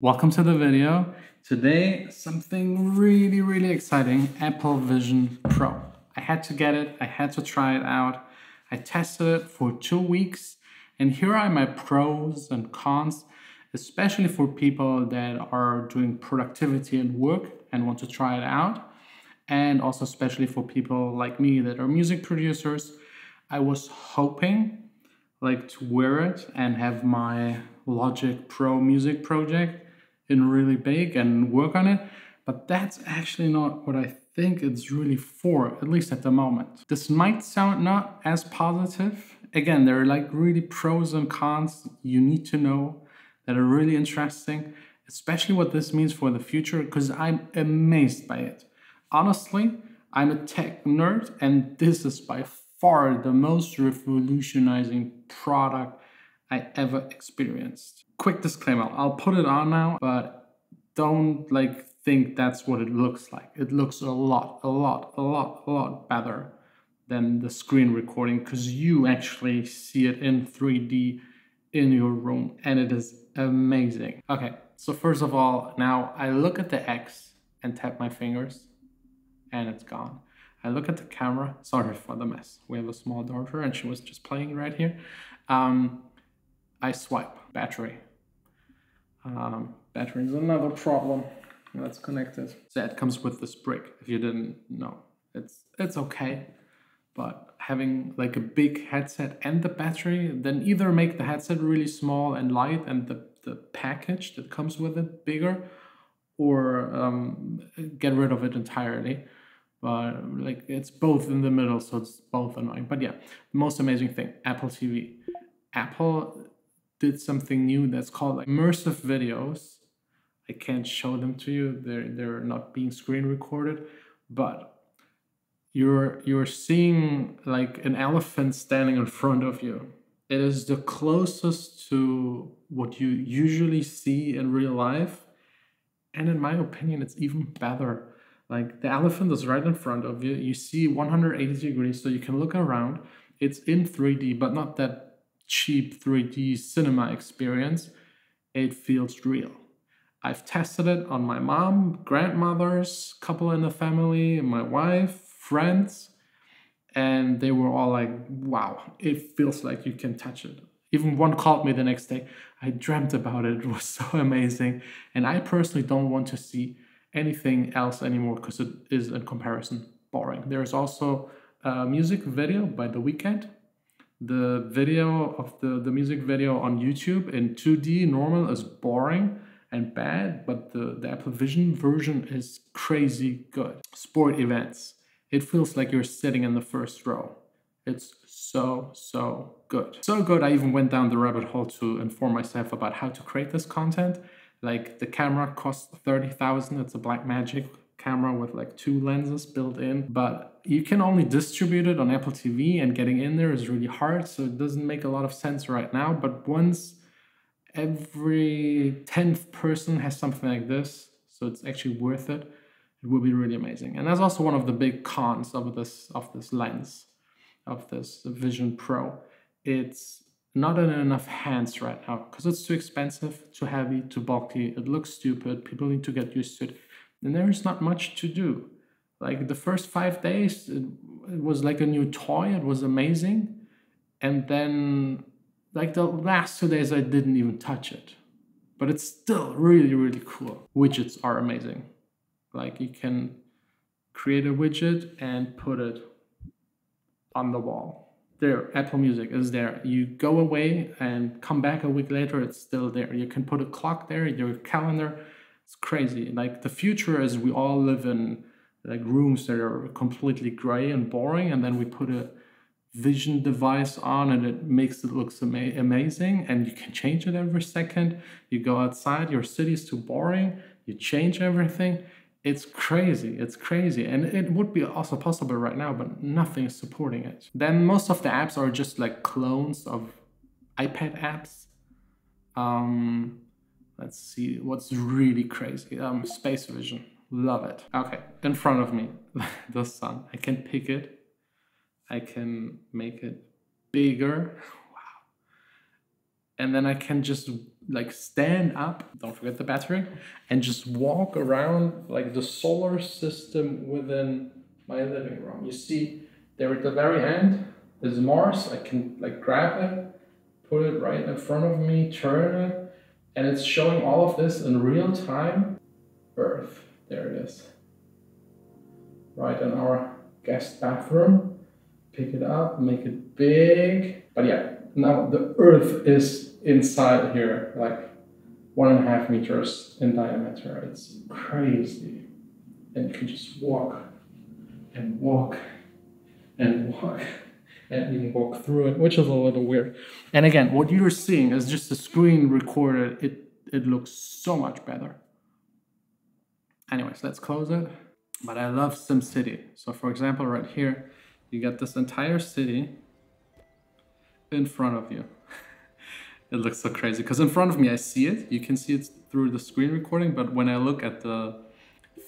Welcome to the video. Today, something really exciting, Apple Vision Pro. I had to get it, I had to try it out. I tested it for 2 weeks, and here are my pros and cons, especially for people that are doing productivity and work and want to try it out, and also especially for people like me that are music producers. I was hoping to wear it and have my Logic Pro music project in really big and work on it, but that's actually not what I think it's really for, at least at the moment. This might sound not as positive. Again, there are really pros and cons you need to know that are really interesting, especially what this means for the future, because I'm amazed by it. Honestly, I'm a tech nerd, and this is by far the most revolutionizing product I ever experienced. Quick disclaimer, I'll put it on now, but don't think that's what it looks like. It looks a lot better than the screen recording, because you actually see it in 3D in your room, and it is amazing. Okay, so first of all, now I look at the X and tap my fingers, and it's gone. I look at the camera, sorry for the mess. We have a small daughter and she was just playing right here. I swipe, battery. Battery is another problem. Let's connect it. So it comes with this brick, if you didn't know. It's okay, but having a big headset and the battery, then either make the headset really small and light and the package that comes with it bigger, or get rid of it entirely. But it's both in the middle, so it's both annoying. But yeah, the most amazing thing, Apple TV. Apple did something new that's called immersive videos. I can't show them to you, they're not being screen recorded, but you're seeing an elephant standing in front of you. It is the closest to what you usually see in real life, and in my opinion, it's even better. The elephant is right in front of you. You see 180 degrees, so you can look around. It's in 3D, but not that cheap 3D cinema experience. It feels real. I've tested it on my mom, grandmothers, couple in the family, my wife, friends, and they were all like, wow, it feels like you can touch it. Even one called me the next day. I dreamt about it. It was so amazing. And I personally don't want to see anything else anymore, because it is in comparison boring. There's also a music video by The Weeknd. The video of the music video on YouTube in 2D normal is boring and bad, but the Apple Vision version is crazy good. Sport events. It feels like you're sitting in the first row. It's so good. So good, I even went down the rabbit hole to inform myself about how to create this content. The camera costs 30,000. It's a Blackmagic camera with 2 lenses built in, but you can only distribute it on Apple TV, and getting in there is really hard, so it doesn't make a lot of sense right now. But once every 10th person has something like this, so it's actually worth it, it will be really amazing. And that's also one of the big cons of this lens, of this Vision Pro. It's not in enough hands right now, because it's too expensive, too heavy, too bulky. It looks stupid. People need to get used to it. And there's not much to do. The first 5 days, it was like a new toy. It was amazing. And then the last 2 days, I didn't even touch it. But it's still really cool. Widgets are amazing. You can create a widget and put it on the wall. There, Apple Music is there. You go away and come back a week later, it's still there. You can put a clock there, your calendar. It's crazy. The future is we all live in rooms that are completely gray and boring, and then we put a vision device on and it makes it look amazing, and you can change it every second. You go outside, your city's too boring, you change everything. It's crazy, and it would be also possible right now, but nothing is supporting it. Then most of the apps are just clones of iPad apps. Let's see what's really crazy. Space Vision, love it. Okay, in front of me, the sun. I can pick it. I can make it bigger. Wow. and then I can just like stand up, don't forget the battery, and just walk around like the solar system within my living room. You see there at the very end is Mars. I can like grab it, put it right in front of me, turn it, and it's showing all of this in real time. Earth, there it is. Right in our guest bathroom. Pick it up, make it big. But yeah, now the Earth is inside here, like 1.5 meters in diameter. It's crazy. And you can just walk and walk and walk and even walk through it, which is a little weird. And again, what you're seeing is just a screen recorded. It looks so much better. Anyways, let's close it. But I love SimCity. So for example, right here, you got this entire city in front of you. It looks so crazy because in front of me, I see it. You can see it through the screen recording, but when I look at the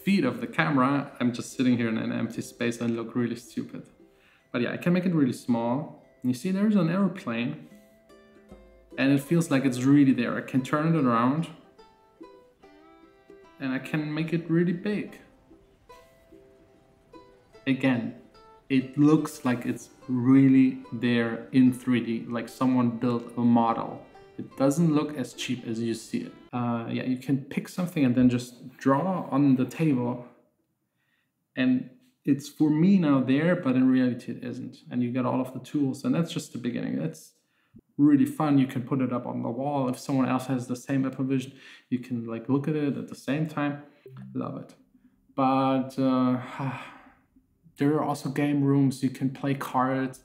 feed of the camera, I'm just sitting here in an empty space and look really stupid. But yeah, I can make it really small. And you see there's an airplane and it feels like it's really there. I can turn it around and I can make it really big. Again, it looks like it's really there in 3D, like someone built a model. It doesn't look as cheap as you see it. Yeah, you can pick something and then just draw on the table. And it's for me now there, but in reality it isn't. And you get all of the tools, and that's just the beginning. That's really fun. You can put it up on the wall. If someone else has the same vision, you can like look at it at the same time. Love it. But there are also game rooms. You can play cards.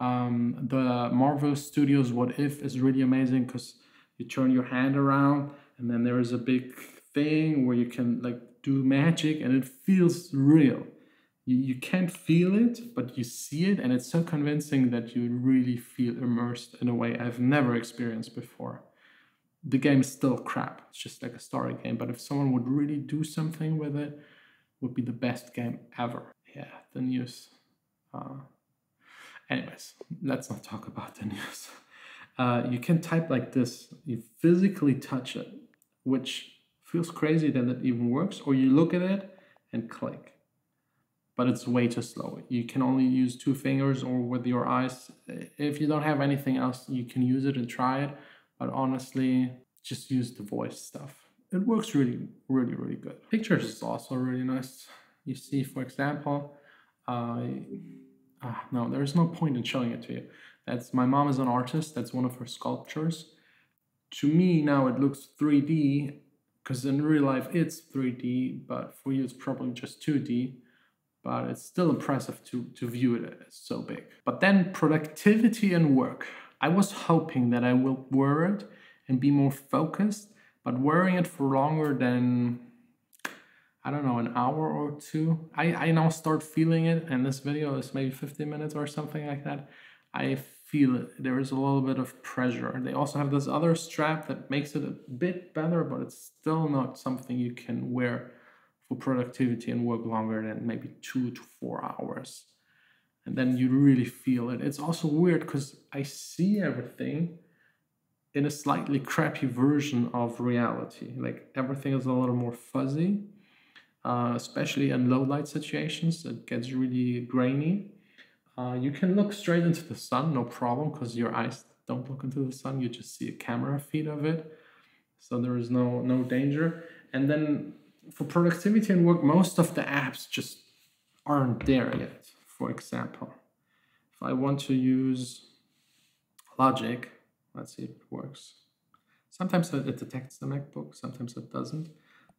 The Marvel Studios What If is really amazing because you turn your hand around and then there is a big thing where you can like do magic and it feels real. You can't feel it, but you see it, and it's so convincing that you really feel immersed in a way I've never experienced before. The game is still crap. It's just like a story game, but if someone would really do something with it, would be the best game ever. Yeah, the news. Anyways, let's not talk about the news. You can type like this. You physically touch it, which feels crazy that it even works, or you look at it and click. But it's way too slow. You can only use 2 fingers or with your eyes. If you don't have anything else, you can use it and try it. But honestly, just use the voice stuff. It works really, really, really good. Pictures is also really nice. You see, for example, no, there's no point in showing it to you. My mom is an artist. That's one of her sculptures. To me, now it looks 3D, because in real life it's 3D, but for you it's probably just 2D. But it's still impressive to view it as so big. But then productivity and work. I was hoping that I will wear it and be more focused, but wearing it for longer than, I don't know, an hour or 2. I now start feeling it, and this video is maybe 15 minutes or something like that. I feel it. There is a little bit of pressure. They also have this other strap that makes it a bit better, but it's still not something you can wear for productivity and work longer than maybe 2 to 4 hours. And then you really feel it. It's also weird because I see everything in a slightly crappy version of reality. Like everything is a little more fuzzy, especially in low light situations. It gets really grainy. You can look straight into the sun, no problem, because your eyes don't look into the sun. You just see a camera feed of it. So there is no danger. And then for productivity and work, most of the apps just aren't there yet. For example, if I want to use Logic, let's see if it works. Sometimes it detects the MacBook, sometimes it doesn't,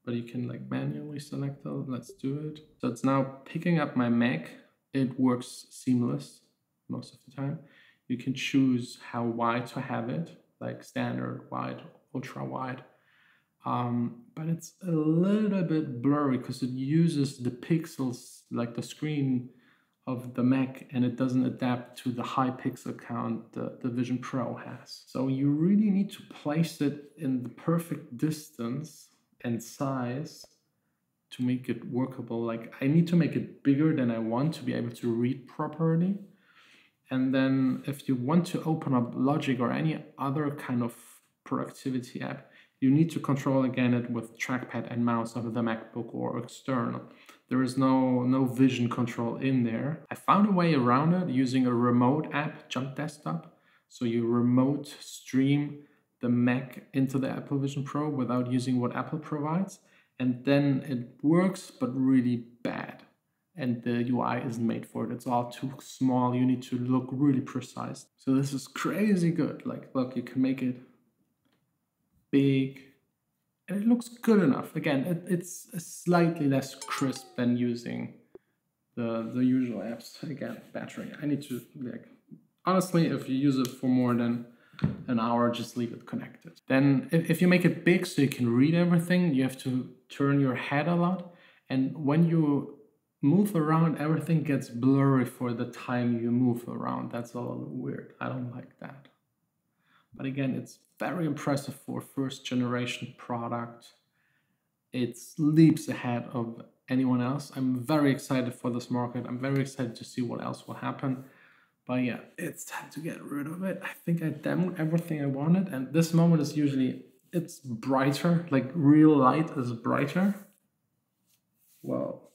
but you can like manually select it. Let's do it. So it's now picking up my Mac. It works seamless most of the time. You can choose how wide to have it, like standard, wide, ultra wide. But it's a little bit blurry because it uses the pixels, like the screen of the Mac, and it doesn't adapt to the high pixel count the Vision Pro has. So you really need to place it in the perfect distance and size to make it workable. Like I need to make it bigger than I want to be able to read properly. And then if you want to open up Logic or any other kind of productivity app, you need to control again it with trackpad and mouse of the MacBook or external. There is no vision control in there. I found a way around it using a remote app, Jump Desktop. So you remote stream the Mac into the Apple Vision Pro without using what Apple provides. And then it works, but really bad. And the UI isn't made for it. It's all too small. You need to look really precise. So this is crazy good. Like, look, you can make it big, and it looks good enough. Again, it's slightly less crisp than using the usual apps. Again, battery. I need to, like, honestly, if you use it for more than an hour, just leave it connected. Then if you make it big so you can read everything, you have to turn your head a lot. And when you move around, everything gets blurry for the time you move around. That's a little weird. I don't like that. But again, it's very impressive for a first generation product. It's leaps ahead of anyone else. I'm very excited for this market. I'm very excited to see what else will happen. But yeah, it's time to get rid of it. I think I demoed everything I wanted. And this moment is usually, it's brighter, like real light is brighter. Well,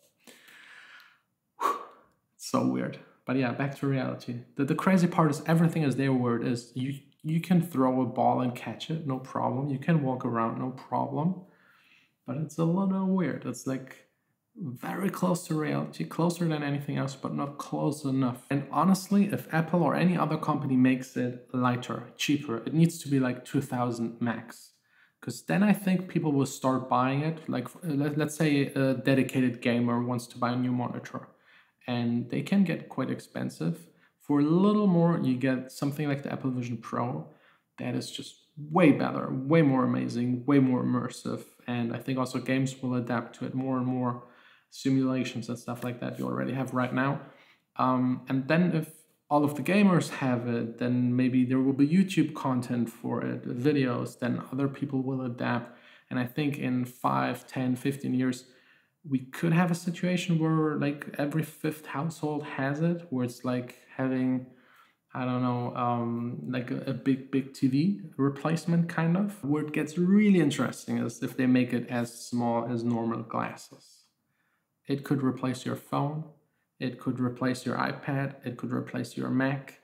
so weird. But yeah, back to reality. The crazy part is everything is there where it is. You can throw a ball and catch it, no problem. You can walk around, no problem. But it's a little weird. It's like very close to reality, closer than anything else, but not close enough. And honestly, if Apple or any other company makes it lighter, cheaper, it needs to be like 2000 max. Because then I think people will start buying it. Like, let's say a dedicated gamer wants to buy a new monitor. And they can get quite expensive. For a little more, you get something like the Apple Vision Pro that is just way better, way more amazing, way more immersive. And I think also games will adapt to it more and more, simulations and stuff like that you already have right now. And then if all of the gamers have it, then maybe there will be YouTube content for it, videos, then other people will adapt. And I think in 5, 10, 15 years, we could have a situation where like every fifth household has it, where it's like having, I don't know, like a big TV replacement kind of. Where it gets really interesting is if they make it as small as normal glasses. It could replace your phone, it could replace your iPad, it could replace your Mac.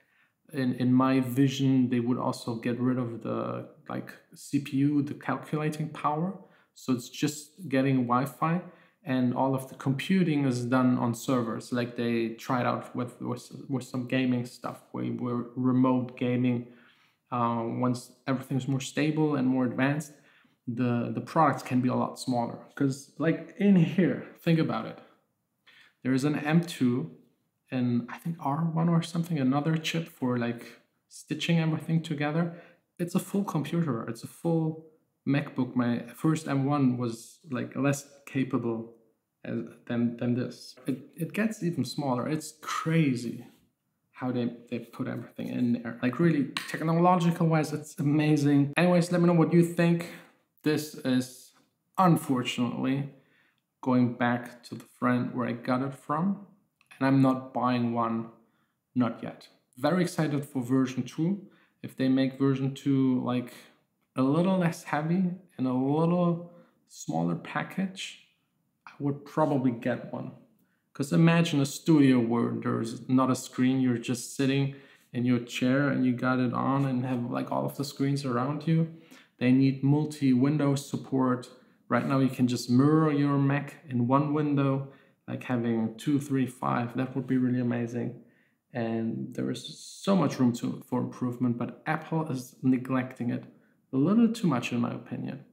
In my vision, they would also get rid of the like CPU, the calculating power. So it's just getting Wi-Fi. And all of the computing is done on servers, like they tried out with some gaming stuff, where remote gaming, once everything's more stable and more advanced, the products can be a lot smaller. Because like in here, think about it. There is an M2 and I think R1 or something, another chip for like stitching everything together. It's a full computer, it's a full MacBook. My first M1 was like less capable than this. It gets even smaller. It's crazy how they put everything in there. Like really technological wise, it's amazing. Anyways, let me know what you think. This is unfortunately going back to the friend where I got it from, and I'm not buying one, not yet. Very excited for version 2. If they make version 2 like a little less heavy and a little smaller package, I would probably get one. Because imagine a studio where there's not a screen, you're just sitting in your chair and you got it on and have like all of the screens around you. They need multi-window support. Right now you can just mirror your Mac in one window, like having 2, 3, 5. That would be really amazing. And there is so much room for improvement, but Apple is neglecting it a little too much in my opinion.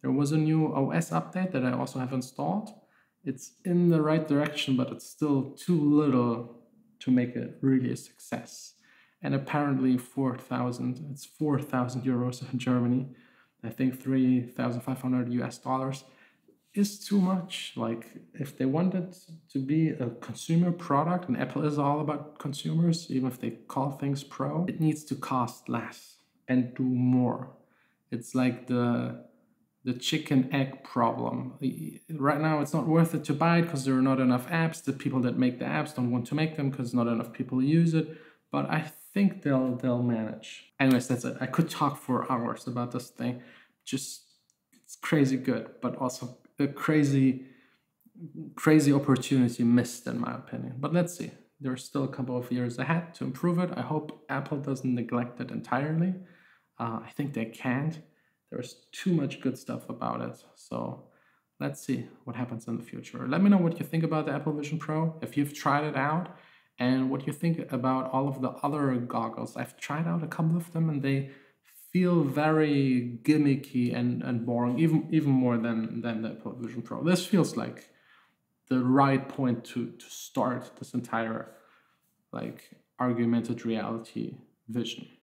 There was a new OS update that I also have installed. It's in the right direction, but it's still too little to make it really a success. And apparently 4,000, it's 4,000 euros in Germany. I think 3,500 US dollars is too much. Like if they want it to be a consumer product, and Apple is all about consumers, even if they call things pro, it needs to cost less and do more. It's like the chicken egg problem. Right now it's not worth it to buy it because there are not enough apps. The people that make the apps don't want to make them because not enough people use it. But I think they'll manage. Anyways, that's it. I could talk for hours about this thing. Just it's crazy good, but also a crazy opportunity missed in my opinion. But let's see. There's still a couple of years ahead to improve it. I hope Apple doesn't neglect it entirely. I think they can't. There's too much good stuff about it. So let's see what happens in the future. Let me know what you think about the Apple Vision Pro, if you've tried it out, and what you think about all of the other goggles. I've tried out a couple of them and they feel very gimmicky and boring, even more than the Apple Vision Pro. This feels like the right point to start this entire like augmented reality vision.